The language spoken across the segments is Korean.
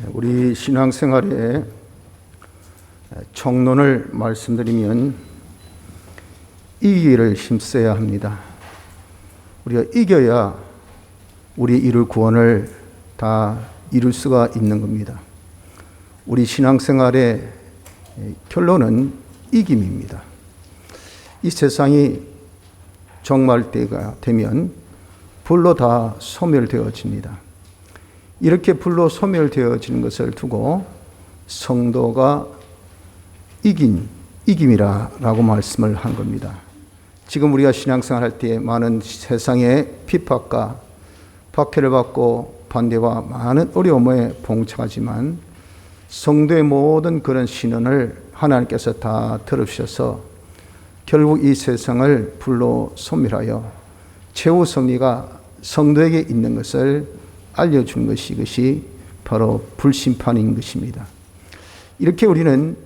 우리 신앙생활에 총론을 말씀드리면 이기기를 힘써야 합니다. 우리가 이겨야 우리 이룰 구원을 다 이룰 수가 있는 겁니다. 우리 신앙생활의 결론은 이김입니다. 이 세상이 종말 때가 되면 불로 다 소멸되어집니다. 이렇게 불로 소멸되어지는 것을 두고 성도가 이김이라고 말씀을 한 겁니다. 지금 우리가 신앙생활 할 때 많은 세상의 핍박과 박해를 받고 반대와 많은 어려움에 봉착하지만 성도의 모든 그런 신원을 하나님께서 다 들으셔서 결국 이 세상을 불로 소멸하여 최후 승리가 성도에게 있는 것을 알려주는 것이 이것이 바로 불심판인 것입니다. 이렇게 우리는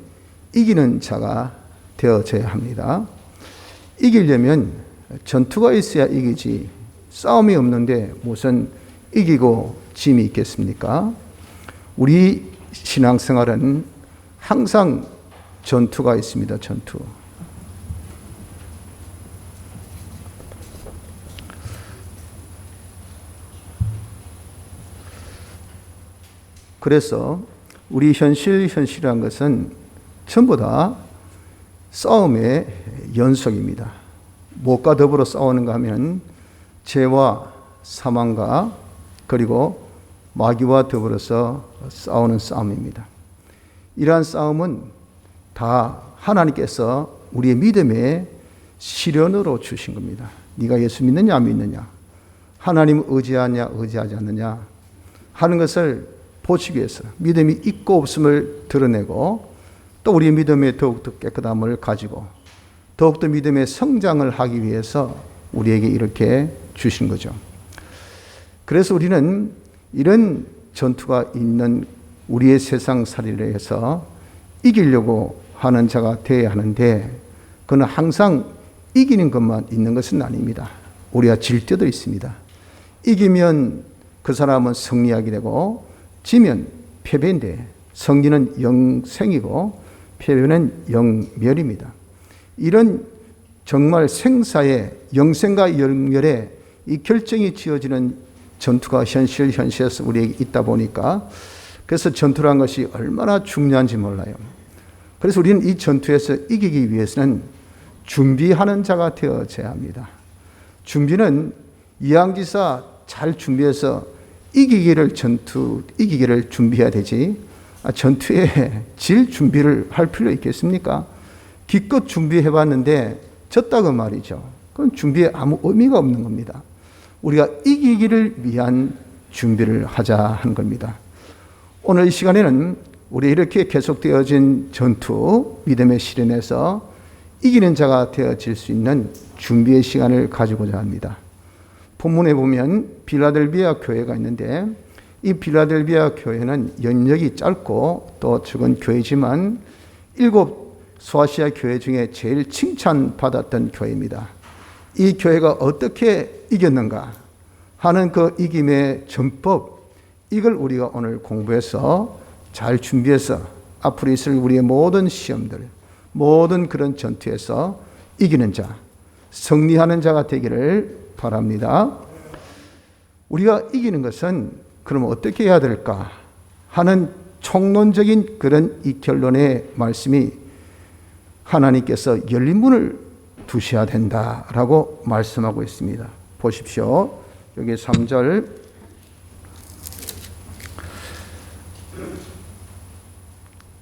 이기는 자가 되어져야 합니다. 이기려면 전투가 있어야 이기지 싸움이 없는데 무슨 이기고 짐이 있겠습니까? 우리 신앙생활은 항상 전투가 있습니다. 전투. 그래서 우리 현실이란 것은 전부 다 싸움의 연속입니다. 무엇과 더불어 싸우는가 하면 죄와 사망과 그리고 마귀와 더불어서 싸우는 싸움입니다. 이러한 싸움은 다 하나님께서 우리의 믿음의 시련으로 주신 겁니다. 네가 예수 믿느냐 안 믿느냐, 하나님 의지하냐 의지하지 않느냐 하는 것을 보시기 위해서 믿음이 있고 없음을 드러내고 또 우리의 믿음의 더욱더 깨끗함을 가지고 더욱더 믿음의 성장을 하기 위해서 우리에게 이렇게 주신 거죠. 그래서 우리는 이런 전투가 있는 우리의 세상살이를 해서 이기려고 하는 자가 되어야 하는데 그는 항상 이기는 것만 있는 것은 아닙니다. 우리가 질 때도 있습니다. 이기면 그 사람은 승리하게 되고 지면 패배인데 승리는 영생이고 패배는 영멸입니다. 이런 정말 생사의 영생과 영멸의 이 결정이 지어지는 전투가 현실에서 우리에게 있다 보니까 그래서 전투란 것이 얼마나 중요한지 몰라요. 그래서 우리는 이 전투에서 이기기 위해서는 준비하는 자가 되어져야 합니다. 준비는 이양지사 잘 준비해서 이기기를 준비해야 되지 전투에 질 준비를 할 필요 있겠습니까? 기껏 준비해봤는데 졌다고 말이죠. 그건 준비에 아무 의미가 없는 겁니다. 우리가 이기기를 위한 준비를 하자 하는 겁니다. 오늘 이 시간에는 우리 이렇게 계속되어진 전투, 믿음의 시련에서 이기는 자가 되어질 수 있는 준비의 시간을 가지고자 합니다. 본문에 보면 빌라델비아 교회가 있는데 이 빌라델비아 교회는 연력이 짧고 또 적은 교회지만 7 소아시아 교회 중에 제일 칭찬받았던 교회입니다. 이 교회가 어떻게 이겼는가 하는 그 이김의 전법, 이걸 우리가 오늘 공부해서 잘 준비해서 앞으로 있을 우리의 모든 시험들, 모든 그런 전투에서 이기는 자, 승리하는 자가 되기를 바랍니다. 우리가 이기는 것은 그럼 어떻게 해야 될까 하는 총론적인 그런 이 결론의 말씀이 하나님께서 열린 문을 두셔야 된다라고 말씀하고 있습니다. 보십시오. 여기 3절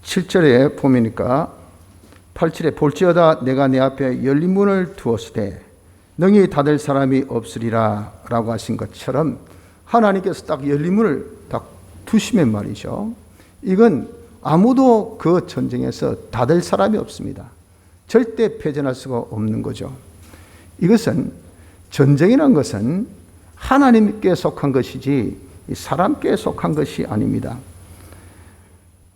(7절에) 보니까 8절에 볼지어다 내가 내 앞에 열린 문을 두었으되 능히 닫을 사람이 없으리라 라고 하신 것처럼 하나님께서 딱 열린 문을 딱 두시면 말이죠. 이건 아무도 그 전쟁에서 닫을 사람이 없습니다. 절대 패전할 수가 없는 거죠. 이것은 전쟁이라는 것은 하나님께 속한 것이지 사람께 속한 것이 아닙니다.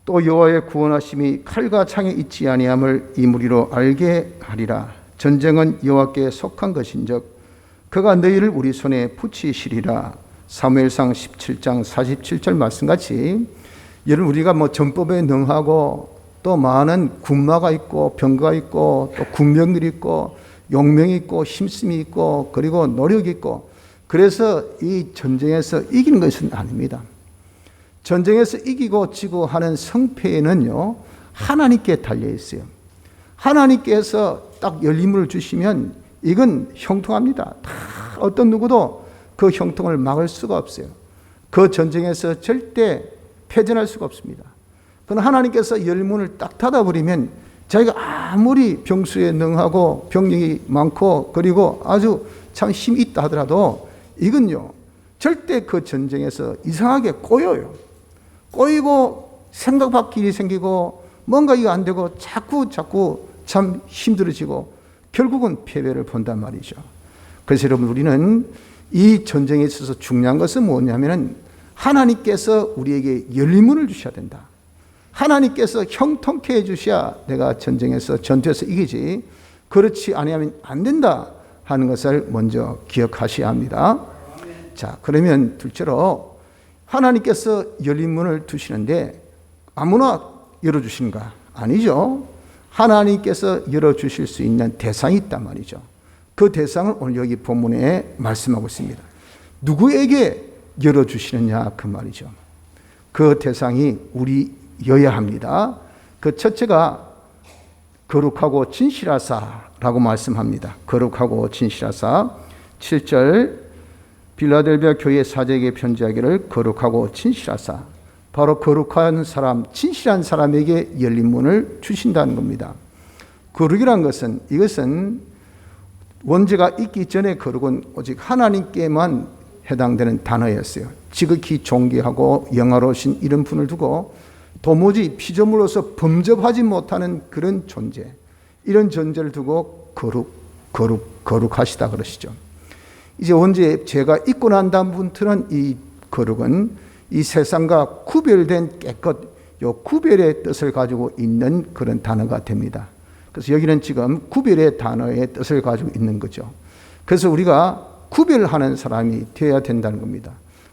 또 여호와의 구원하심이 칼과 창에 있지 아니함을 이 무리로 알게 하리라. 전쟁은 여호와께 속한 것인즉 그가 너희를 우리 손에 붙이시리라. 사무엘상 17장 47절 말씀같이 여러분, 우리가 뭐 전법에 능하고 또 많은 군마가 있고 병거가 있고 또 군병들이 있고 용명이 있고 힘씀이 있고 그리고 노력이 있고, 그래서 이 전쟁에서 이기는 것은 아닙니다. 전쟁에서 이기고 지고 하는 성패에는요, 하나님께 달려 있어요. 하나님께서 딱 열림을 주시면 이건 형통합니다. 다 어떤 누구도 그 형통을 막을 수가 없어요. 그 전쟁에서 절대 패전할 수가 없습니다. 그러나 하나님께서 열문을 딱 닫아버리면 자기가 아무리 병수에 능하고 병력이 많고 그리고 아주 참 힘이 있다 하더라도 이건요, 절대 그 전쟁에서 이상하게 꼬여요. 꼬이고 생각 밖 일이 생기고 뭔가 이거 안 되고 자꾸 참 힘들어지고 결국은 패배를 본단 말이죠. 그래서 여러분, 우리는 이 전쟁에 있어서 중요한 것은 뭐냐면은 하나님께서 우리에게 열림문을 주셔야 된다. 하나님께서 형통케 해주셔야 내가 전투에서 이기지, 그렇지 아니하면 안 된다 하는 것을 먼저 기억하셔야 합니다. 자, 그러면 둘째로 하나님께서 열린 문을 두시는데 아무나 열어주신가? 아니죠. 하나님께서 열어주실 수 있는 대상이 있단 말이죠. 그 대상을 오늘 여기 본문에 말씀하고 있습니다. 누구에게 열어주시느냐 그 말이죠. 그 대상이 우리여야 합니다. 그 첫째가 거룩하고 진실하사라고 말씀합니다. 거룩하고 진실하사. 7절 빌라델비아 교회 사제에게 편지하기를 거룩하고 진실하사. 바로 거룩한 사람, 진실한 사람에게 열린 문을 주신다는 겁니다. 거룩이란 것은, 이것은 원죄가 있기 전에 거룩은 오직 하나님께만 해당되는 단어였어요. 지극히 존귀하고 영화로우신 이런 분을 두고 도무지 피조물로서 범접하지 못하는 그런 존재, 이런 존재를 두고 거룩하시다 그러시죠. 이제 원죄 죄가 있고 난 다음부터는 이 거룩은 이 세상과 구별된 깨끗, 요 구별의 뜻을 가지고 있는 그런 단어가 됩니다. 그래서 여기는 지금 구별의 단어의 뜻을 가지고 있는 거죠. 그래서 우리가 구별하는 사람이 되어야 된다는 겁니다.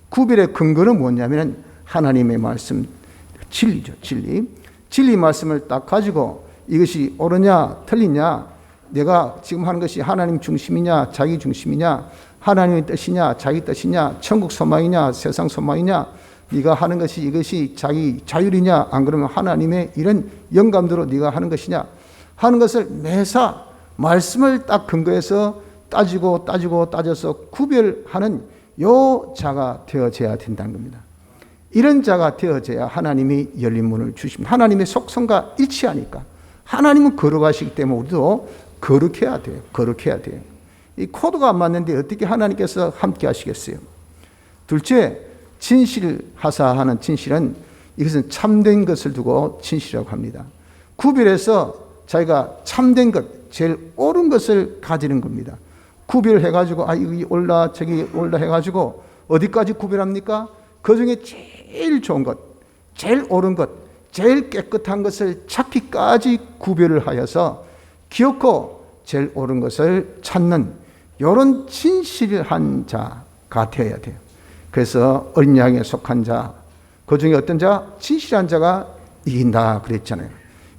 구별의 근거는 뭐냐면 하나님의 말씀, 진리죠. 진리 말씀을 딱 가지고 이것이 옳으냐 틀리냐, 내가 지금 하는 것이 하나님 중심이냐 자기 중심이냐, 하나님의 뜻이냐 자기 뜻이냐, 천국 소망이냐 세상 소망이냐, 네가 하는 것이 이것이 자기 자율이냐 안 그러면 하나님의 이런 영감대로 네가 하는 것이냐 하는 것을 매사 말씀을 딱 근거해서 따져서 구별하는 요 자가 되어져야 된다는 겁니다. 이런 자가 되어져야 하나님이 열린 문을 주십니다. 하나님의 속성과 일치하니까. 하나님은 거룩하시기 때문에 우리도 거룩해야 돼요. 이 코드가 안 맞는데 어떻게 하나님께서 함께 하시겠어요? 둘째, 진실하사 하는 진실은, 이것은 참된 것을 두고 진실이라고 합니다. 구별해서 자기가 참된 것, 제일 옳은 것을 가지는 겁니다. 구별해가지고 이게 옳다 저기 옳다 해가지고 어디까지 구별합니까? 그 중에 제일 좋은 것, 제일 옳은 것, 제일 깨끗한 것을 찾기까지 구별을 하여서 기억고 제일 옳은 것을 찾는 이런 진실한 자가 되어야 돼요. 그래서 어린 양에 속한 자, 그 중에 어떤 자? 진실한 자가 이긴다 그랬잖아요.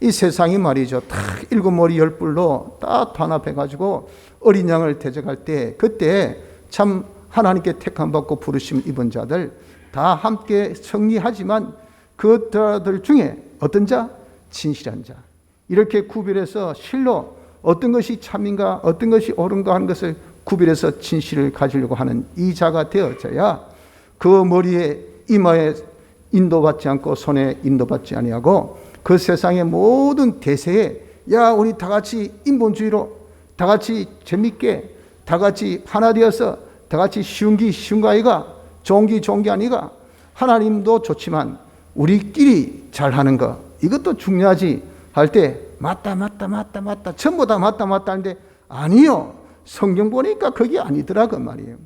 이 세상이 말이죠, 다 일곱 머리 열 뿔로 다 단합해가지고 어린 양을 대적할 때, 그때 참 하나님께 택함 받고 부르심 입은 자들 다 함께 승리하지만 그들 중에 어떤 자? 진실한 자. 이렇게 구별해서 실로 어떤 것이 참인가 어떤 것이 옳은가 하는 것을 구별해서 진실을 가지려고 하는 이 자가 되어져야 그 머리에 이마에 인도받지 않고 손에 인도받지 아니하고 그 세상의 모든 대세에 우리 다 같이 인본주의로 다 같이 재밌게 다 같이 하나 되어서 다 같이 쉬운 거 아이가, 좋은 게 아니가, 하나님도 좋지만 우리끼리 잘하는 거 이것도 중요하지 할 때 맞다 전부 다 맞다 하는데 아니요, 성경 보니까 그게 아니더라 그 말이에요.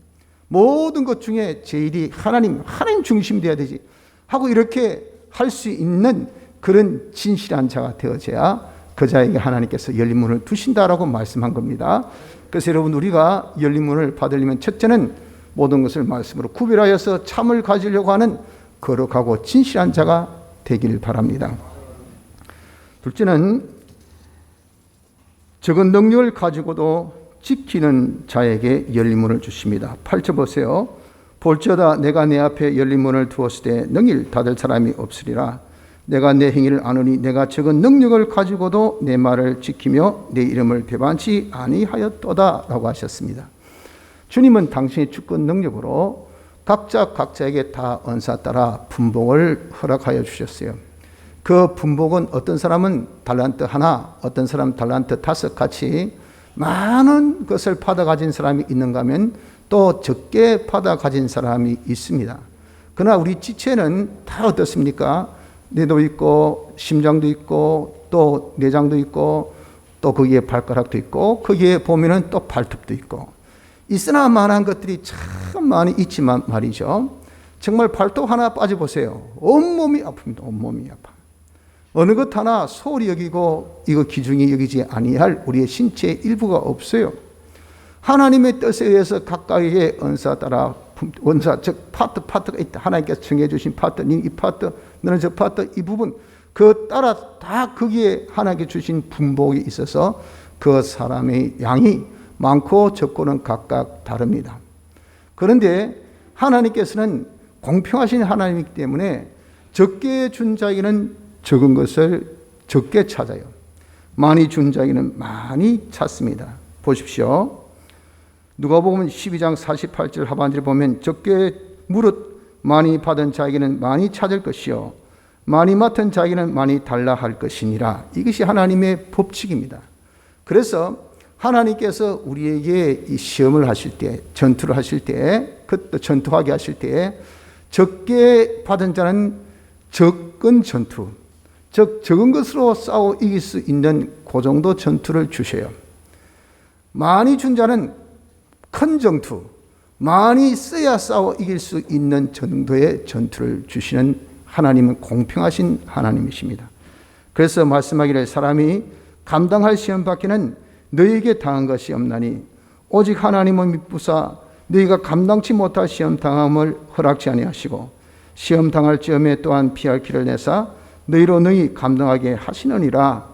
모든 것 중에 제일이 하나님 중심 돼야 되지 하고 이렇게 할 수 있는 그런 진실한 자가 되어져야 그 자에게 하나님께서 열린 문을 두신다라고 말씀한 겁니다. 그래서 여러분, 우리가 열린 문을 받으려면 첫째는 모든 것을 말씀으로 구별하여서 참을 가지려고 하는 거룩하고 진실한 자가 되길 바랍니다. 둘째는 적은 능력을 가지고도 지키는 자에게 열린 문을 주십니다. 8절 보세요. 볼지어다 내가 내 앞에 열린 문을 두었을 때 능히를 닫을 사람이 없으리라. 내가 내 행위를 아노니 내가 적은 능력을 가지고도 내 말을 지키며 내 이름을 배반치 아니하였도다 라고 하셨습니다. 주님은 당신의 주권 능력으로 각자에게 다 언사 따라 분봉을 허락하여 주셨어요. 그 분봉은 어떤 사람은 달란트 하나, 어떤 사람은 달란트 5 같이 많은 것을 받아 가진 사람이 있는가 하면 또 적게 받아 가진 사람이 있습니다. 그러나 우리 지체는 다 어떻습니까? 뇌도 있고 심장도 있고 또 내장도 있고 또 거기에 발가락도 있고 거기에 보면은 또 발톱도 있고 있으나 마나한 것들이 참 많이 있지만 말이죠. 정말 발톱 하나 빠져보세요. 온몸이 아픕니다. 온몸이 아파. 어느 것 하나 소홀히 여기고 이거 귀중히 여기지 아니할 우리의 신체의 일부가 없어요. 하나님의 뜻에 의해서 각각의 언사 따라 원사 즉 파트가 있다. 하나님께서 정해 주신 파트, 이 파트, 너는 저 파트, 이 부분 그 따라 다 거기에 하나님께 주신 분복이 있어서 그 사람의 양이 많고 적고는 각각 다릅니다. 그런데 하나님께서는 공평하신 하나님이기 때문에 적게 준 자에게는 적은 것을 적게 찾아요. 많이 준 자에게는 많이 찾습니다. 보십시오. 누가복음 12장 48절 하반절에 보면 적게 무릇 많이 받은 자에게는 많이 찾을 것이요 많이 맡은 자에게는 많이 달라 할 것이니라. 이것이 하나님의 법칙입니다. 그래서 하나님께서 우리에게 이 시험을 하실 때, 전투를 하실 때, 그것도 전투하게 하실 때 적게 받은 자는 적은 전투, 즉 적은 것으로 싸워 이길 수 있는 그 정도 전투를 주셔요. 많이 준 자는 큰 전투, 많이 써야 싸워 이길 수 있는 정도의 전투를 주시는 하나님은 공평하신 하나님이십니다. 그래서 말씀하기를 사람이 감당할 시험 밖에는 너희에게 당한 것이 없나니 오직 하나님은 미쁘사 너희가 감당치 못할 시험 당함을 허락지 아니하시고 시험 당할 즈음에 또한 피할 길을 내사 너희로 능히 감당하게 하시느니라.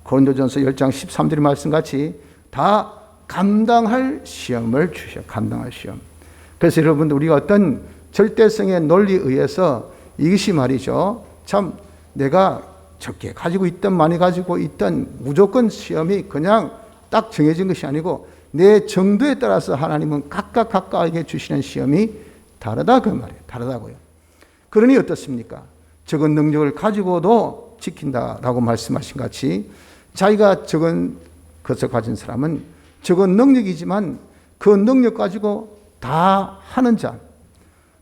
고린도전서 10장 13절의 말씀같이 다 감당할 시험을 주셔. 감당할 시험. 그래서 여러분들 우리가 어떤 절대성의 논리에 의해서 이것이 말이죠. 참 내가 적게 가지고 있든 많이 가지고 있든 무조건 시험이 그냥 딱 정해진 것이 아니고 내 정도에 따라서 하나님은 각각에게 주시는 시험이 다르다 그 말이에요. 다르다고요. 그러니 어떻습니까? 적은 능력을 가지고도 지킨다라고 말씀하신 같이 자기가 적은 것을 가진 사람은 적은 능력이지만 그 능력 가지고 다 하는 자,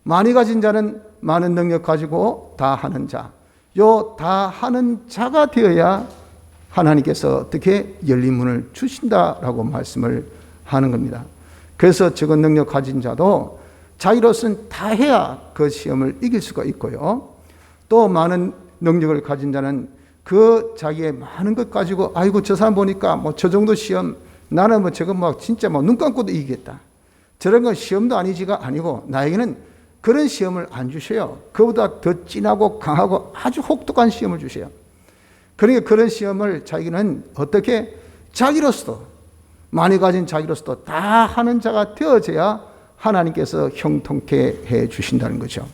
많이 가진 자는 많은 능력 가지고 다 하는 자, 요 다 하는 자가 되어야 하나님께서 어떻게 열린 문을 주신다라고 말씀을 하는 겁니다. 그래서 적은 능력 가진 자도 자기로서는 다 해야 그 시험을 이길 수가 있고요. 또 많은 능력을 가진 자는 그 자기의 많은 것 가지고 아이고 저 사람 보니까 뭐 저 정도 시험 나는 뭐 저거 막 진짜 뭐 눈 감고도 이기겠다. 저런 건 시험도 아니지가 아니고 나에게는 그런 시험을 안 주셔요. 그보다 더 진하고 강하고 아주 혹독한 시험을 주셔요. 그러니까 그런 시험을 자기는 어떻게 자기로서도 많이 가진 자기로서도 다 하는 자가 되어져야 하나님께서 형통케 해 주신다는 거죠.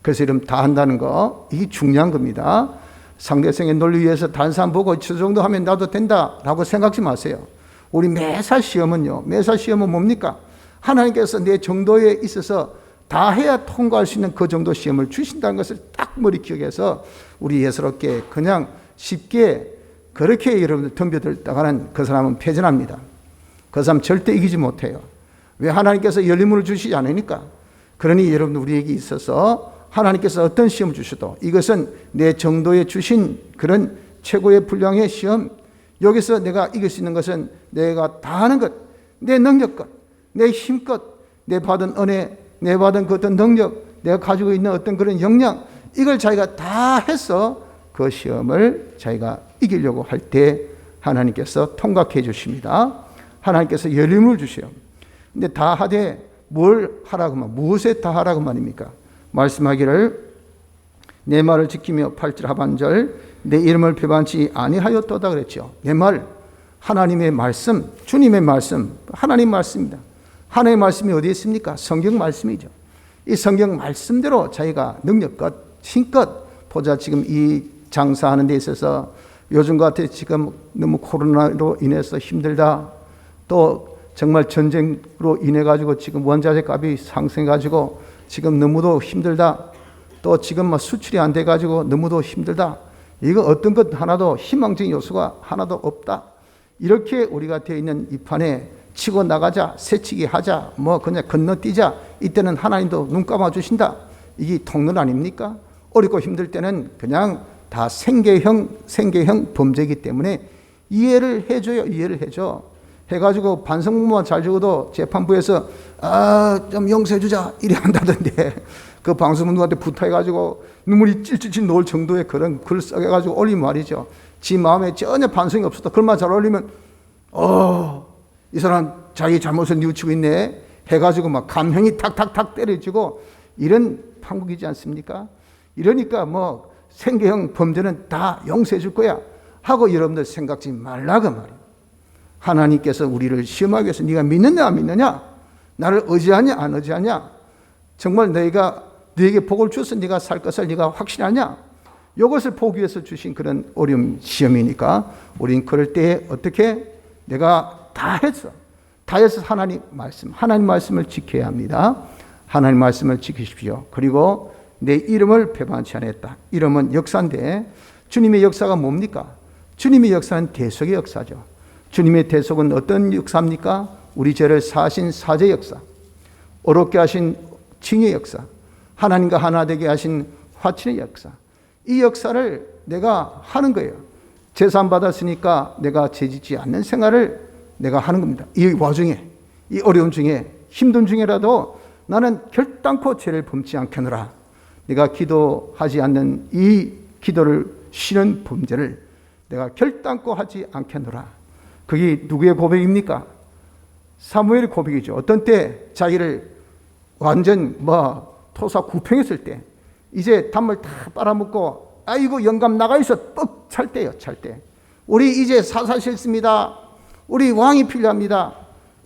그래서 이름 다 한다는 거 이게 중요한 겁니다. 상대성의 논리 위해서 다른 사람 보고 저 정도 하면 나도 된다라고 생각하지 마세요. 우리 매사 시험은요. 매사 시험은 뭡니까? 하나님께서 내 정도에 있어서 다 해야 통과할 수 있는 그 정도 시험을 주신다는 것을 딱 머리 기억해서 우리 예사롭게 그냥 쉽게 그렇게 여러분들 덤벼들다가는 그 사람은 패전합니다. 그 사람 절대 이기지 못해요. 왜? 하나님께서 열린 문을 주시지 않으니까. 그러니 여러분 우리에게 있어서 하나님께서 어떤 시험을 주셔도 이것은 내 정도에 주신 그런 최고의 분량의 시험, 여기서 내가 이길 수 있는 것은 내가 다 하는 것, 내 능력껏, 내 힘껏, 내 받은 은혜, 내 받은 그 어떤 능력, 내가 가지고 있는 어떤 그런 역량, 이걸 자기가 다 해서 그 시험을 자기가 이기려고 할 때 하나님께서 통과해 주십니다. 하나님께서 열림을 주셔요. 근데 다 하되 뭘 하라고 말, 무엇에 다 하라고 말입니까? 말씀하기를 내 말을 지키며 8절 하반절 내 이름을 배반치 아니하였도다 그랬죠. 내 말, 하나님의 말씀, 주님의 말씀, 하나님 말씀입니다. 하나님의 말씀이 어디에 있습니까? 성경 말씀이죠. 이 성경 말씀대로 자기가 능력껏 힘껏 보자. 지금 이 장사하는 데 있어서 요즘 같아 지금 너무 코로나로 인해서 힘들다. 또 정말 전쟁으로 인해 가지고 지금 원자재 값이 상승해 가지고 지금 너무도 힘들다. 또 지금 수출이 안 돼 가지고 너무도 힘들다. 이거 어떤 것 하나도 희망적인 요소가 하나도 없다. 이렇게 우리가 되어 있는 이 판에 치고 나가자, 새치기 하자, 그냥 건너뛰자. 이때는 하나님도 눈 감아 주신다. 이게 통론 아닙니까? 어렵고 힘들 때는 그냥 다 생계형 범죄이기 때문에 이해를 해줘요. 이해를 해줘. 해가지고 반성문만 잘 적어도 재판부에서 좀 용서해 주자 이래 한다던데, 그 방송문한테 부탁해가지고 눈물이 찔찔 놓을 정도의 그런 글 써가지고 올리면 말이죠. 지 마음에 전혀 반성이 없었다. 글만 잘 올리면 이 사람 자기 잘못을 뉘우치고 있네 해가지고 막 감형이 탁탁탁 때려지고 이런 판국이지 않습니까? 이러니까 생계형 범죄는 다 용서해 줄 거야 하고 여러분들 생각지 말라고 말이에요. 하나님께서 우리를 시험하기 위해서 네가 믿느냐 안 믿느냐, 나를 의지하냐 안 의지하냐, 정말 너에게 복을 주어서 네가 살 것을 네가 확신하냐, 이것을 보기 위해서 주신 그런 어려움 시험이니까 우리는 그럴 때에 어떻게 내가 다 해서 하나님 말씀을 지켜야 합니다. 하나님 말씀을 지키십시오. 그리고 내 이름을 배반치 않았다. 이름은 역사인데 주님의 역사가 뭡니까? 주님의 역사는 대속의 역사죠. 주님의 대속은 어떤 역사입니까? 우리 죄를 사하신 사죄 역사, 어렵게 하신 징의 역사, 하나님과 하나 되게 하신 화친의 역사. 이 역사를 내가 하는 거예요. 제산 받았으니까 내가 죄짓지 않는 생활을 내가 하는 겁니다. 이 와중에, 이 어려운 중에, 힘든 중에라도 나는 결단코 죄를 범치 않겠노라. 내가 기도하지 않는 이 기도를 쉬는 범죄를 내가 결단코 하지 않겠노라. 그게 누구의 고백입니까? 사무엘의 고백이죠. 어떤 때 자기를 완전 토사 구평했을 때, 이제 단물 다 빨아먹고 아이고 영감 나가 있어 뻑 찰 때요. 찰 때 우리 이제 사살 싫습니다. 우리 왕이 필요합니다.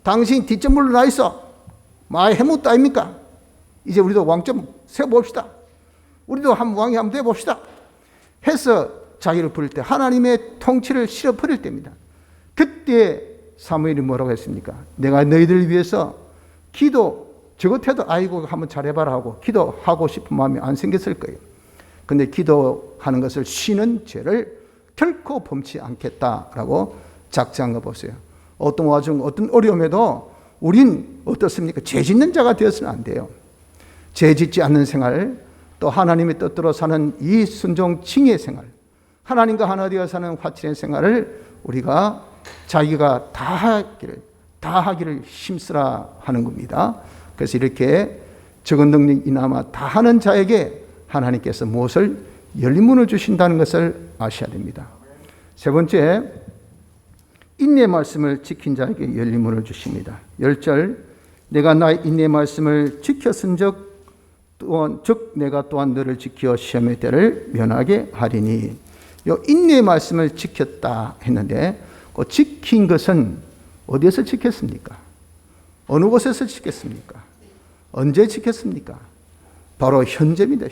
당신 뒷점 물러나 있어. 많이 해묵도 아닙니까? 이제 우리도 왕 좀 세워봅시다. 우리도 왕이 한번 돼봅시다 해서 자기를 부를 때 하나님의 통치를 실어버릴 때입니다. 그때 사무엘이 뭐라고 했습니까? 내가 너희들을 위해서 저 같아도 아이고 한번 잘해봐라 하고 기도하고 싶은 마음이 안 생겼을 거예요. 근데 기도하는 것을 쉬는 죄를 결코 범치 않겠다라고 작정한 거 보세요. 어떤 와중 어떤 어려움에도 우린 어떻습니까? 죄 짓는 자가 되어서는 안 돼요. 죄 짓지 않는 생활, 또 하나님의 뜻대로 사는 이 순종 칭의 생활, 하나님과 하나 되어 사는 화친의 생활을 우리가 자기가 다 하기를 힘쓰라 하는 겁니다. 그래서 이렇게 적은 능력 이나마 다 하는 자에게 하나님께서 무엇을 열린 문을 주신다는 것을 아셔야 됩니다. 세 번째, 인내 말씀을 지킨 자에게 열린 문을 주십니다. 10절, 내가 나의 인내 말씀을 지켰은즉 즉 내가 또한 너를 지켜 시험의 때를 면하게 하리니. 요 인내의 말씀을 지켰다 했는데 그 지킨 것은 어디에서 지켰습니까? 어느 곳에서 지켰습니까? 언제 지켰습니까? 바로 현재입니다.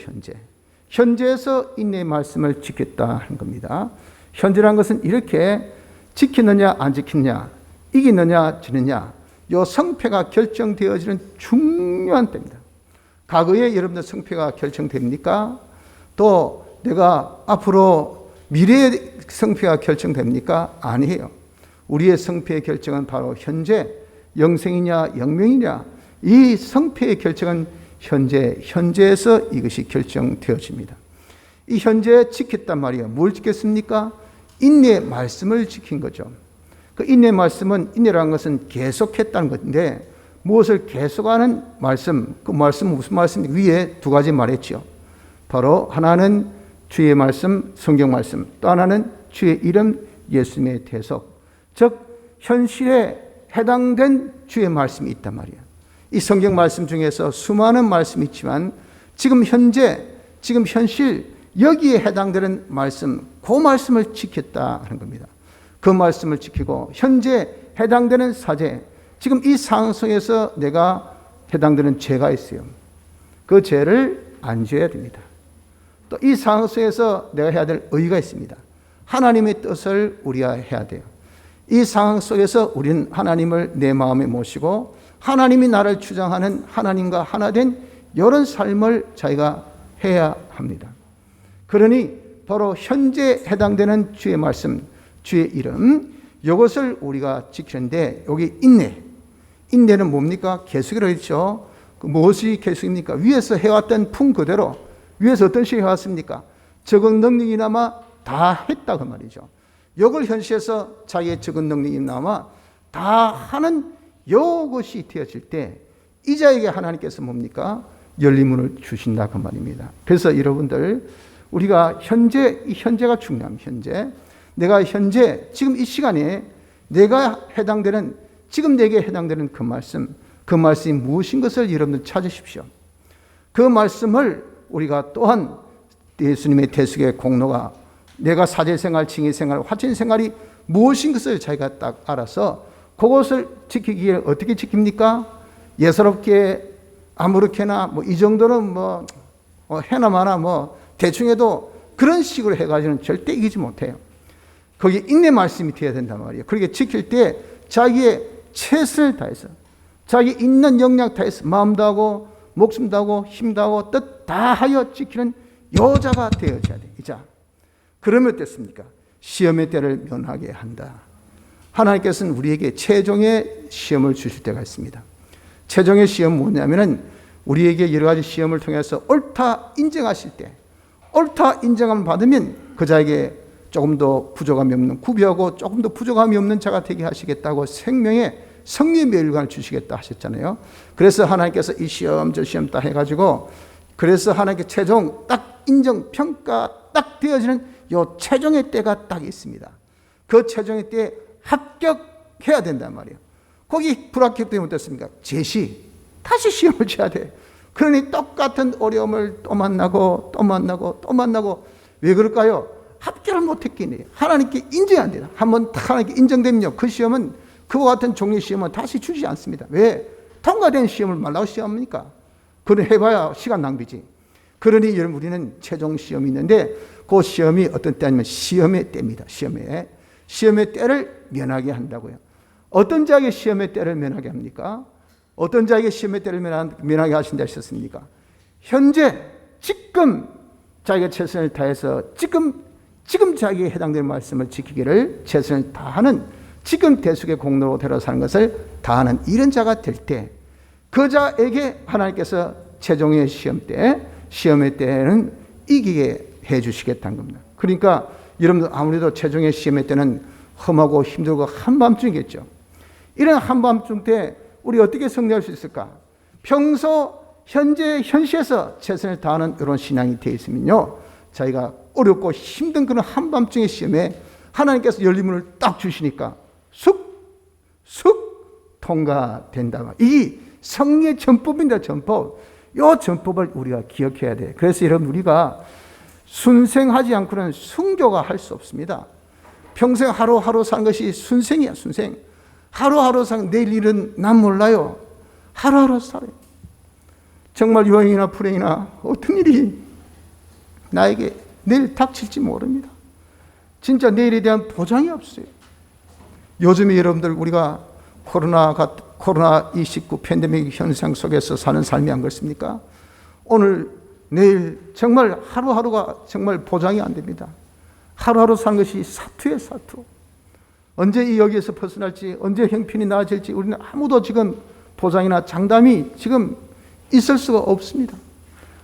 현재에서 인내의 말씀을 지켰다 하는 겁니다. 현재란 것은 이렇게 지키느냐 안 지키느냐, 이기느냐 지느냐, 요 성패가 결정되어지는 중요한 때입니다. 과거에 여러분들 성패가 결정됩니까? 또 내가 앞으로 미래의 성패가 결정됩니까? 아니에요. 우리의 성패의 결정은 바로 현재, 영생이냐 영명이냐, 이 성패의 결정은 현재에서 이것이 결정되어집니다. 이 현재 지켰단 말이에요. 뭘 지켰습니까? 인내의 말씀을 지킨 거죠. 그 인내의 말씀은, 인내라는 것은 계속했다는 건데, 무엇을 계속하는 말씀, 그 말씀은 무슨 말씀입니까? 위에 두 가지 말했죠. 바로 하나는 주의 말씀, 성경 말씀, 또 하나는 주의 이름, 예수님의 대속, 즉 현실에 해당된 주의 말씀이 있단 말이에요. 이 성경 말씀 중에서 수많은 말씀이 있지만 지금 현재, 지금 현실, 여기에 해당되는 말씀, 그 말씀을 지켰다 하는 겁니다. 그 말씀을 지키고 현재 해당되는 사제, 지금 이 상황 속에서 내가 해당되는 죄가 있어요. 그 죄를 안 지어야 됩니다. 또 이 상황 속에서 내가 해야 될 의가 있습니다. 하나님의 뜻을 우리가 해야 돼요. 이 상황 속에서 우리는 하나님을 내 마음에 모시고 하나님이 나를 주장하는 하나님과 하나 된 이런 삶을 자기가 해야 합니다. 그러니 바로 현재 해당되는 주의 말씀, 주의 이름, 이것을 우리가 지키는데 여기 인내는 뭡니까? 계속이라고 했죠. 무엇이 계속입니까? 위에서 해왔던 풍 그대로, 위에서 어떤 식으로 해왔습니까? 적응 능력이나마 다 했다 그 말이죠. 이걸 현시해서 자기의 적응 능력이나마 다 하는 이것이 되어질 때 이자에게 하나님께서 뭡니까? 열린 문을 주신다 그 말입니다. 그래서 여러분들 우리가 이 현재가 중요합니다. 현재 내가 현재 지금 이 시간에 내가 해당되는 지금 내게 해당되는 그 말씀이 무엇인 것을 여러분들 찾으십시오. 그 말씀을 우리가 또한 예수님의 대속의 공로가 내가 사제생활, 징의생활, 화친생활이 무엇인 것을 자기가 딱 알아서 그것을 지키기 위해 어떻게 지킵니까? 예사롭게 아무렇게나 이 정도는 해나 마나 대충 해도 그런 식으로 해가지고는 절대 이기지 못해요. 거기에 인내 말씀이 되어야 된단 말이에요. 그렇게 지킬 때 자기의 최선을 다해서 자기 있는 역량 다해서 마음도 하고 목숨도 하고 힘도 하고 뜻 다하여 지키는 여자가 되어져야 돼. 이자. 그러면 어떻습니까? 시험의 때를 면하게 한다. 하나님께서는 우리에게 최종의 시험을 주실 때가 있습니다. 최종의 시험은 뭐냐면은 우리에게 여러 가지 시험을 통해서 옳다 인정하실 때, 옳다 인정함을 받으면 그 자에게 조금 더 부족함이 없는 구비하고 조금 더 부족함이 없는 자가 되게 하시겠다고 생명의 성리의 멸관을 주시겠다 하셨잖아요. 그래서 하나님께서 이 시험 저 시험 딱 해가지고 그래서 하나님께 최종 딱 인정 평가 딱 되어지는 요 최종의 때가 딱 있습니다. 그 최종의 때에 합격해야 된단 말이에요. 거기 불합격 때문에 어떻습니까? 다시 시험을 쳐야 돼. 그러니 똑같은 어려움을 또 만나고 왜 그럴까요? 합격을 못했기니 하나님께 인정이 안 돼요. 한번 하나님께 인정되면요, 그 시험은 그와 같은 종류의 시험은 다시 주지 않습니다. 왜? 통과된 시험을 말라고 시험합니까? 그걸 해봐야 시간 낭비지. 그러니 여러분 우리는 최종 시험이 있는데 그 시험이 어떤 때냐면 시험의 때입니다. 시험의 때를 면하게 한다고요. 어떤 자에게 시험의 때를 면하게 합니까? 어떤 자에게 시험의 때를 면하게 하신다 하셨습니까? 현재 지금 자기가 최선을 다해서 지금 자기에 해당되는 말씀을 지키기를 최선을 다하는 지금 대속의 공로로 데려 사는 것을 다하는 이런 자가 될 때 그 자에게 하나님께서 최종의 시험의 때는 이기게 해 주시겠다는 겁니다. 그러니까 여러분들 아무래도 최종의 시험의 때는 험하고 힘들고 한밤중이겠죠. 이런 한밤중 때 우리 어떻게 승리할 수 있을까? 평소 현시에서 최선을 다하는 이런 신앙이 되어 있으면요, 자기가 어렵고 힘든 그런 한밤중의 시험에 하나님께서 열린 문을 딱 주시니까 쑥 통과된다. 이 성리의 전법입니다. 전법. 이 전법을 우리가 기억해야 돼. 그래서 여러분 우리가 순생하지 않고는 순교가 할 수 없습니다. 평생 하루하루 사는 것이 순생이야. 순생. 하루하루 사는 내일 일은 난 몰라요. 하루하루 살아요. 정말 유행이나 불행이나 어떤 일이 나에게 내일 닥칠지 모릅니다. 진짜 내일에 대한 보장이 없어요. 요즘에 여러분들 우리가 코로나19 팬데믹 현상 속에서 사는 삶이 안 그렇습니까? 오늘 내일 정말 하루하루가 정말 보장이 안 됩니다. 하루하루 사는 것이 사투예요, 사투. 언제 이 여기에서 벗어날지, 언제 형편이 나아질지 우리는 아무도 지금 보장이나 장담이 지금 있을 수가 없습니다.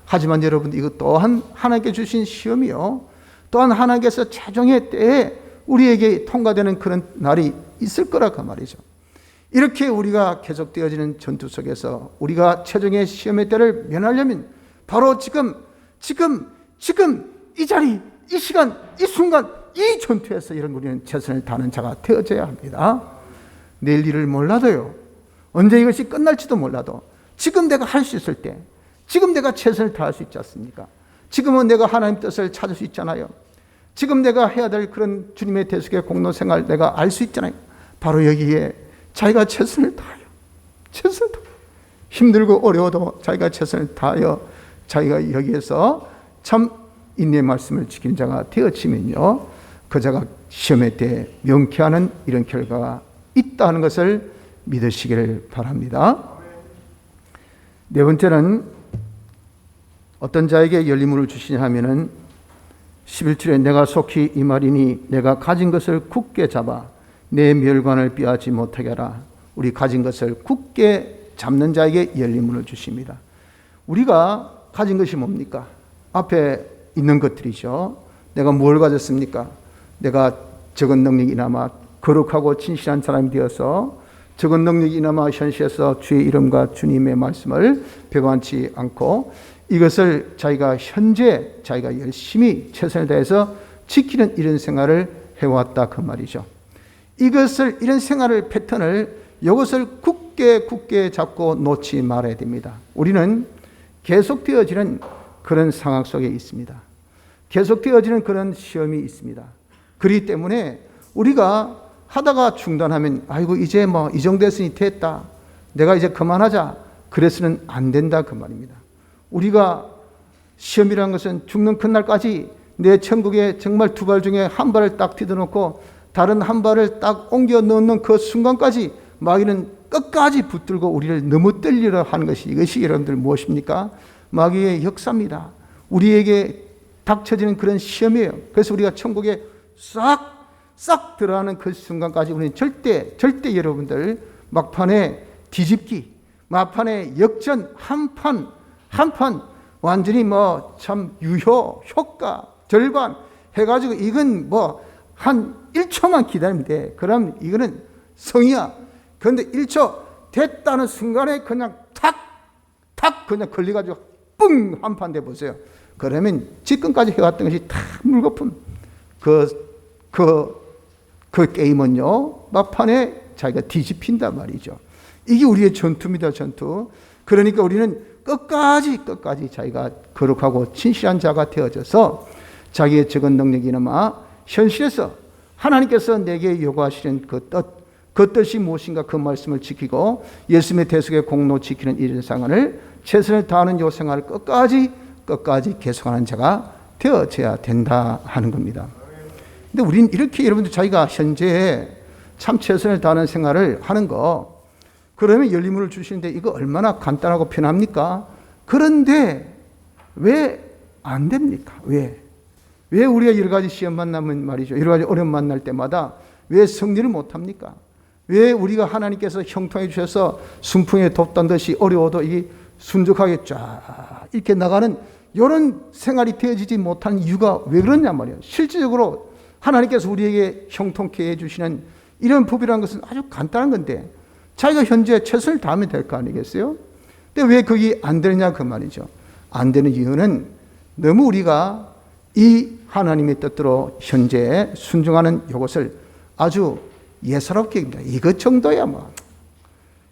하지만 여러분 이것 또한 하나님께 주신 시험이요, 또한 하나님께서 최종의 때에 우리에게 통과되는 그런 날이 있을 거라고 말이죠. 이렇게 우리가 계속되어지는 전투 속에서 우리가 최종의 시험의 때를 면하려면 바로 지금 이 자리, 이 시간, 이 순간, 이 전투에서 이런 우리는 최선을 다하는 자가 되어져야 합니다. 내일 일을 몰라도요, 언제 이것이 끝날지도 몰라도 지금 내가 할 수 있을 때, 지금 내가 최선을 다할 수 있지 않습니까? 지금은 내가 하나님 뜻을 찾을 수 있잖아요. 지금 내가 해야 될 그런 주님의 대속의 공로 생활 내가 알 수 있잖아요. 바로 여기에 자기가 최선을 다하여, 최선을 다하여, 힘들고 어려워도 자기가 최선을 다하여 자기가 여기에서 참 인내의 말씀을 지키는 자가 되어지면요, 그 자가 시험의 때 명쾌하는 이런 결과가 있다는 것을 믿으시기를 바랍니다. 네 번째는 어떤 자에게 열림을 주시냐 하면은 11절에 내가 속히 이 말이니 내가 가진 것을 굳게 잡아 내 멸관을 빼앗지 못하게 하라. 우리 가진 것을 굳게 잡는 자에게 열림을 주십니다. 우리가 가진 것이 뭡니까? 앞에 있는 것들이죠. 내가 뭘 가졌습니까? 내가 적은 능력이나마 거룩하고 진실한 사람이 되어서 적은 능력이나마 현실에서 주의 이름과 주님의 말씀을 배반치 않고 이것을 자기가 현재 자기가 열심히 최선을 다해서 지키는 이런 생활을 해왔다 그 말이죠. 이것을 이런 생활을 패턴을 이것을 굳게 잡고 놓지 말아야 됩니다. 우리는 계속되어지는 그런 상황 속에 있습니다. 계속되어지는 그런 시험이 있습니다. 그렇기 때문에 우리가 하다가 중단하면 아이고 이제 뭐 이 정도 했으니 됐다, 내가 이제 그만하자, 그래서는 안 된다 그 말입니다. 우리가 시험이라는 것은 죽는 그날까지 내 천국에 정말 두 발 중에 한 발을 딱 디뎌놓고 다른 한 발을 딱 옮겨 넣는 그 순간까지 마귀는 끝까지 붙들고 우리를 너무 떨리려 하는 것이, 이것이 여러분들 무엇입니까? 마귀의 역사입니다. 우리에게 닥쳐지는 그런 시험이에요. 그래서 우리가 천국에 싹 들어가는 그 순간까지 우리는 절대 여러분들 막판에 뒤집기, 막판에 역전, 한판 완전히 뭐 참 유효, 효과, 절반 해가지고 이건 뭐 한 1초만 기다리면 돼. 그럼 이거는 성이야. 그런데 1초 됐다는 순간에 그냥 탁 그냥 걸려가지고 뿡 한판 돼 보세요. 그러면 지금까지 해왔던 것이 다 물거품. 그 게임은요, 막판에 자기가 뒤집힌단 말이죠. 이게 우리의 전투입니다, 전투. 그러니까 우리는 끝까지 자기가 거룩하고 진실한 자가 되어져서 자기의 적은 능력이나마 현실에서 하나님께서 내게 요구하시는 그 뜻이 무엇인가 그 말씀을 지키고 예수님의 대속의 공로 지키는 이런 생활을 최선을 다하는 요 생활을 끝까지 계속하는 자가 되어져야 된다 하는 겁니다. 근데 우리는 이렇게 여러분들 자기가 현재 참 최선을 다하는 생활을 하는 거, 그러면 열림을 주시는데 이거 얼마나 간단하고 편합니까? 그런데 왜 안 됩니까? 왜 우리가 여러 가지 시험 만나면 말이죠, 여러 가지 어려움 만날 때마다 왜 승리를 못합니까? 왜 우리가 하나님께서 형통해 주셔서 순풍에 돋던 듯이 어려워도 이게 순적하게 쫙 이렇게 나가는 이런 생활이 되어지지 못하는 이유가 왜 그러냐 말이에요. 실질적으로 하나님께서 우리에게 형통케 해주시는 이런 법이라는 것은 아주 간단한 건데 자기가 현재 최선을 다하면 될 거 아니겠어요? 근데 왜 그게 안 되느냐 그 말이죠. 안 되는 이유는 너무 우리가 이 하나님의 뜻대로 현재 순종하는 이것을 아주 예사롭게 입니다. 이것 정도야 뭐,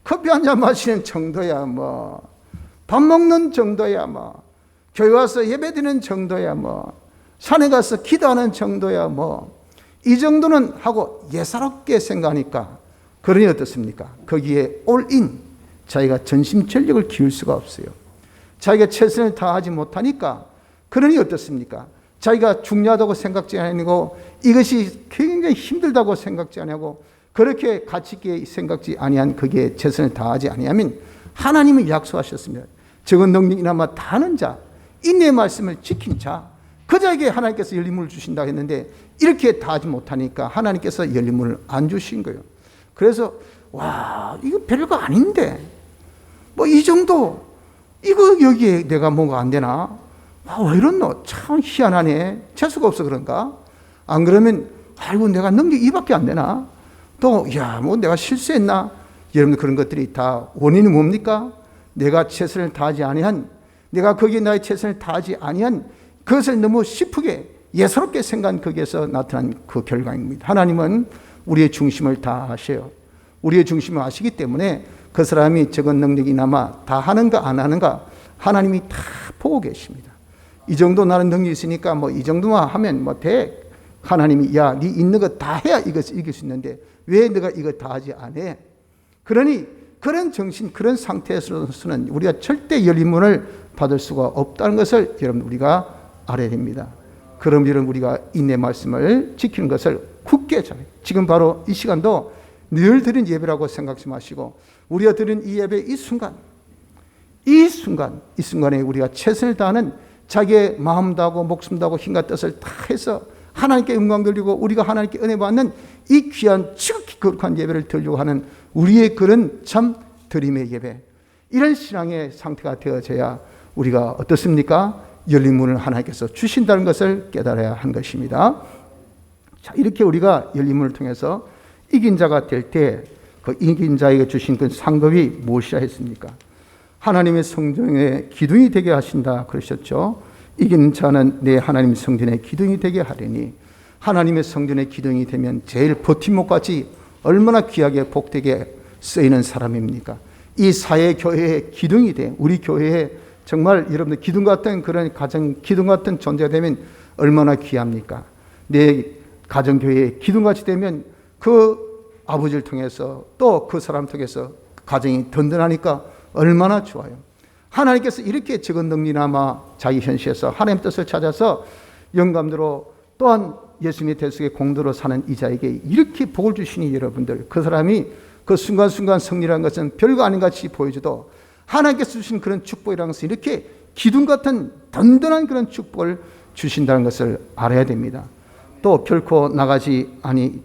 커피 한 잔 마시는 정도야 뭐, 밥 먹는 정도야 뭐, 교회 와서 예배드리는 정도야 뭐, 산에 가서 기도하는 정도야 뭐, 이 정도는 하고 예사롭게 생각하니까 그러니 어떻습니까? 거기에 올인, 자기가 전심전력을 기울 수가 없어요. 자기가 최선을 다하지 못하니까 그러니 어떻습니까? 자기가 중요하다고 생각지 아니하고 이것이 굉장히 힘들다고 생각지 아니하고 그렇게 가치 있게 생각지 아니한 거기에 최선을 다하지 아니하면 하나님은 약속하셨습니다. 적은 능력이나마 다하는 자, 인내의 말씀을 지킨 자, 그 자에게 하나님께서 열림을 주신다 했는데 이렇게 다하지 못하니까 하나님께서 열림을 안 주신 거예요. 그래서 와, 이거 별거 아닌데 뭐 이 정도, 이거 여기에 내가 뭐가 안 되나? 왜 이렇노? 참 희한하네. 재수가 없어 그런가? 안 그러면 아이고 내가 능력 이밖에 안 되나? 또 뭐 내가 실수했나? 여러분 그런 것들이 다 원인이 뭡니까? 내가 최선을 다하지 아니한, 내가 거기에 나의 최선을 다하지 아니한 그것을 너무 슬프게 예사롭게 생각한 거기에서 나타난 그 결과입니다. 하나님은 우리의 중심을 다 아셔요. 우리의 중심을 아시기 때문에 그 사람이 적은 능력이나마 다 하는가 안 하는가 하나님이 다 보고 계십니다. 이 정도 나는 능력이 있으니까 뭐 이 정도만 하면 뭐 돼. 하나님이 야, 네 있는 거 다 해야 이것을 이길 수 있는데 왜 내가 이거 다 하지 않아? 그러니 그런 정신, 그런 상태에서는 우리가 절대 열린 문을 받을 수가 없다는 것을 여러분 우리가 알아야 됩니다. 그럼 여러분 우리가 인내 말씀을 지키는 것을 굳게 잘해요. 지금 바로 이 시간도 늘 드린 예배라고 생각하지 마시고 우리가 드린 이 예배 이 순간에 우리가 최선을 다하는 자기의 마음도 하고 목숨도 하고 힘과 뜻을 다 해서 하나님께 영광 돌리고 우리가 하나님께 은혜 받는 이 귀한 지극히 거룩한 예배를 드리려고 하는 우리의 그런 참 드림의 예배, 이런 신앙의 상태가 되어져야 우리가 어떻습니까? 열린 문을 하나님께서 주신다는 것을 깨달아야 한 것입니다. 자, 이렇게 우리가 열린 문을 통해서 이긴 자가 될 때 그 이긴 자에게 주신 그 상급이 무엇이라 했습니까? 하나님의 성전의 기둥이 되게 하신다 그러셨죠. 이기는 자는 내 하나님 성전의 기둥이 되게 하리니, 하나님의 성전의 기둥이 되면 제일 버팀목같이 얼마나 귀하게 복되게 쓰이는 사람입니까? 이 사회 교회의 기둥이 돼, 우리 교회에 정말 여러분들 기둥 같은 그런 가정 기둥 같은 존재가 되면 얼마나 귀합니까? 내 가정 교회의 기둥같이 되면 그 아버지를 통해서 또 그 사람 통해서 가정이 든든하니까 얼마나 좋아요. 하나님께서 이렇게 적은 능리나마 자기 현실에서 하나님 뜻을 찾아서 영감대로 또한 예수님의 대속의 공도로 사는 이 자에게 이렇게 복을 주시니 여러분들, 그 사람이 그 순간순간 승리라는 것은 별거 아닌 같이 보여줘도 하나님께서 주신 그런 축복이라는 것은 이렇게 기둥 같은 든든한 그런 축복을 주신다는 것을 알아야 됩니다. 또 결코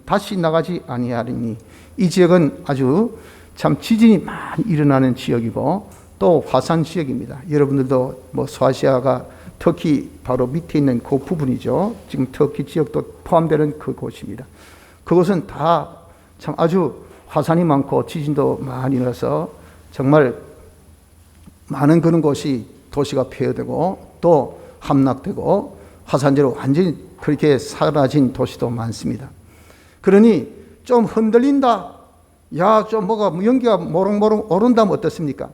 다시 나가지 아니하리니, 이 지역은 아주 참 지진이 많이 일어나는 지역이고 또 화산 지역입니다. 여러분들도 뭐 소아시아가 터키 바로 밑에 있는 그 부분이죠. 지금 터키 지역도 포함되는 그곳입니다. 그곳은 다 참 아주 화산이 많고 지진도 많이 일어나서 정말 많은 그런 곳이 도시가 폐허되고 또 함락되고 화산재로 완전히 그렇게 사라진 도시도 많습니다. 그러니 좀 흔들린다, 야, 좀 뭐가 연기가 모락모락 오른다면 어떻습니까?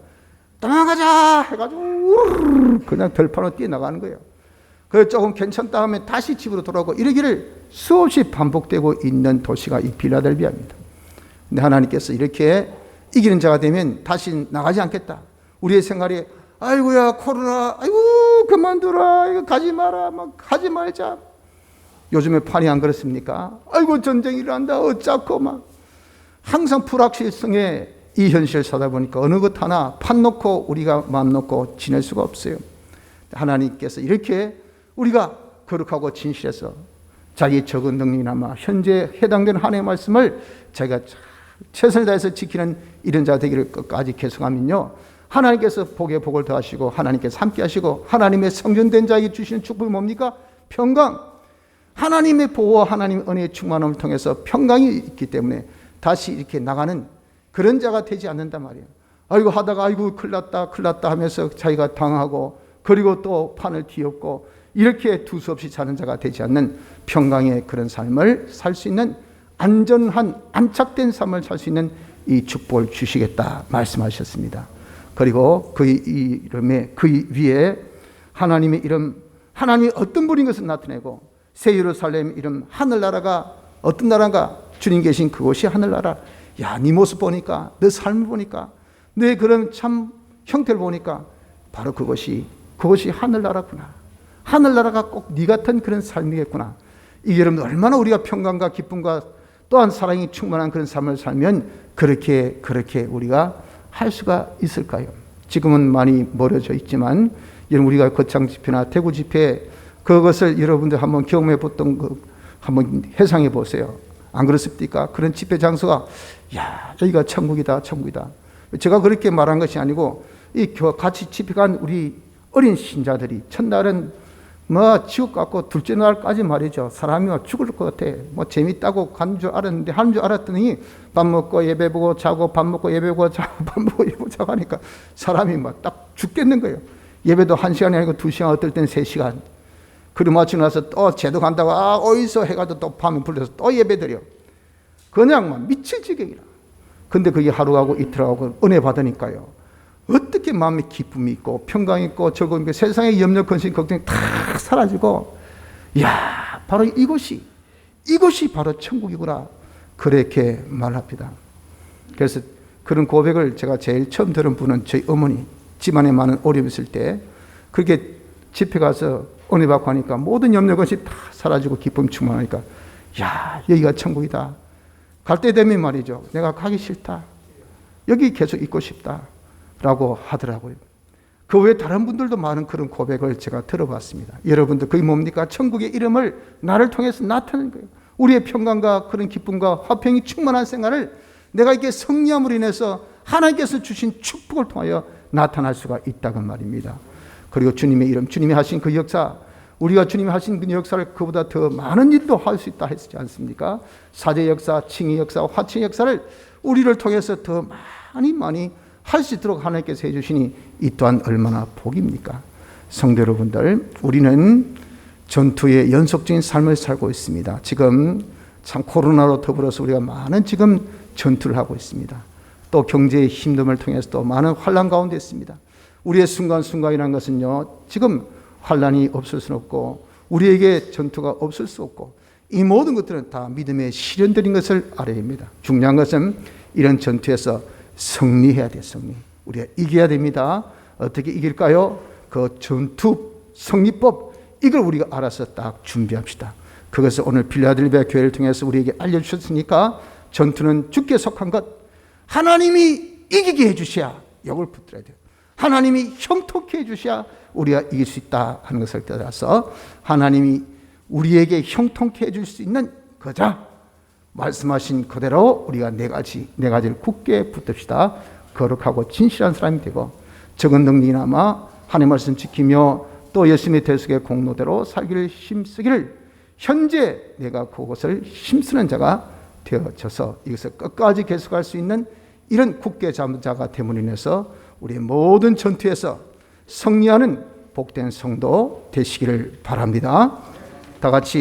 도망가자 해가지고 우르르 그냥 들판으로 뛰어나가는 거예요. 그래서 조금 괜찮다 하면 다시 집으로 돌아오고 이러기를 수없이 반복되고 있는 도시가 이 필라델비아입니다. 근데 하나님께서 이렇게 이기는 자가 되면 다시 나가지 않겠다. 우리의 생활이 아이고야 코로나, 아이고 그만두라, 이거 가지 마라, 막 가지 말자. 요즘에 판이 안 그렇습니까? 아이고 전쟁이 일어난다 어쩌고 막 항상 불확실성에 이 현실을 사다 보니까 어느 것 하나 판 놓고 우리가 마음 놓고 지낼 수가 없어요. 하나님께서 이렇게 우리가 거룩하고 진실해서 자기 적은 능력이나마 현재 해당되는 하나님의 말씀을 자기가 최선을 다해서 지키는 이런 자 되기를 끝까지 계속하면요, 하나님께서 복에 복을 더하시고 하나님께서 함께 하시고 하나님의 성전된 자에게 주시는 축복이 뭡니까? 평강. 하나님의 보호와 하나님의 은혜의 충만함을 통해서 평강이 있기 때문에 다시 이렇게 나가는 그런 자가 되지 않는단 말이에요. 아이고 하다가 아이고 큰일 났다 하면서 자기가 당하고 그리고 또 판을 뒤엎고 이렇게 두서없이 사는 자가 되지 않는 평강의 그런 삶을 살 수 있는 안전한 안착된 삶을 살 수 있는 이 축복을 주시겠다 말씀하셨습니다. 그리고 그 이름에 그 위에 하나님의 이름, 하나님이 어떤 분인 것을 나타내고 새 예루살렘 이름, 하늘나라가 어떤 나라인가? 주님 계신 그곳이 하늘나라. 야, 네 모습 보니까, 네 삶을 보니까, 네 그런 참 형태를 보니까 바로 그것이 하늘나라구나. 하늘나라가 꼭 네 같은 그런 삶이겠구나. 이게 여러분 얼마나 우리가 평강과 기쁨과 또한 사랑이 충만한 그런 삶을 살면 그렇게 우리가 할 수가 있을까요? 지금은 많이 멀어져 있지만 여러분 우리가 거창 집회나 대구 집회 그것을 여러분들 한번 경험해 봤던 거 한번 회상해 보세요. 안 그렇습니까? 그런 집회 장소가 야, 여기가 천국이다. 제가 그렇게 말한 것이 아니고 이 같이 집회 간 우리 어린 신자들이 첫날은 뭐 지옥 같고 둘째 날까지 말이죠. 사람이 죽을 것 같아. 뭐 재밌다고 간 줄 알았는데 하는 줄 알았더니 밥 먹고 예배 보고 자고 밥 먹고 예배 보고 자고 밥 먹고 예배 보고 자고 하니까 사람이 막 딱 죽겠는 거예요. 예배도 1시간이 아니고 2시간, 어떨 땐 3시간. 그리고 마치고 나서 또 제도 간다고 어디서 해가지고 또 밤에 불러서 또 예배 드려. 그냥 막 미칠 지경이라. 근데 그게 하루 가고 이틀 가고 은혜 받으니까요. 어떻게 마음에 기쁨이 있고 평강이 있고 저거 세상의 염려 근심 걱정이 다 사라지고 야 바로 이곳이 바로 천국이구나 그렇게 말합니다. 그래서 그런 고백을 제가 제일 처음 들은 분은 저희 어머니 집안에 많은 어려움이 있을 때 그렇게 집회 가서 은혜 받고 하니까 모든 염려 근심 다 사라지고 기쁨 충만하니까 야 여기가 천국이다. 갈 때 되면 말이죠. 내가 가기 싫다. 여기 계속 있고 싶다. 라고 하더라고요. 그 외에 다른 분들도 많은 그런 고백을 제가 들어봤습니다. 여러분들 그게 뭡니까? 천국의 이름을 나를 통해서 나타내는 거예요. 우리의 평강과 그런 기쁨과 화평이 충만한 생활을 내가 이렇게 성리함으로 인해서 하나님께서 주신 축복을 통하여 나타날 수가 있다고 말입니다. 그리고 주님의 이름, 주님이 하신 그 역사, 우리가 주님이 하신 그 역사를 그보다 더 많은 일도 할 수 있다 했지 않습니까? 사제 역사, 칭의 역사, 화칭 역사를 우리를 통해서 더 많이 할 수 있도록 하나님께서 해주시니 이 또한 얼마나 복입니까? 성도 여러분들, 우리는 전투의 연속적인 삶을 살고 있습니다. 지금 참 코로나로 더불어서 우리가 많은 지금 전투를 하고 있습니다. 또 경제의 힘듦을 통해서 또 많은 환난 가운데 있습니다. 우리의 순간순간이라는 것은요, 지금 환난이 없을 수는 없고 우리에게 전투가 없을 수 없고 이 모든 것들은 다 믿음의 실현들인 것을 알아야 합니다. 중요한 것은 이런 전투에서 승리해야 돼요. 승리. 우리가 이겨야 됩니다. 어떻게 이길까요? 그 전투 승리법 이걸 우리가 알아서 딱 준비합시다. 그것을 오늘 필라델피아 교회를 통해서 우리에게 알려주셨으니까 전투는 주께 속한 것 하나님이 이기게 해주셔야 역을 붙들어야 돼요. 하나님이 형통케 해주셔야 우리가 이길 수 있다 하는 것을 따라서 하나님이 우리에게 형통케 해줄 수 있는 거자 말씀하신 그대로 우리가 네 가지를 굳게 붙듭시다. 거룩하고 진실한 사람이 되고 적은 능력이나마 하나님의 말씀 지키며 또 예수님의 대속의 공로대로 살기를 힘쓰기를 현재 내가 그것을 힘쓰는 자가 되어져서 이것을 끝까지 계속할 수 있는 이런 굳게 잡은 자가 됨으로 인해서 우리의 모든 전투에서 승리하는 복된 성도 되시기를 바랍니다. 다 같이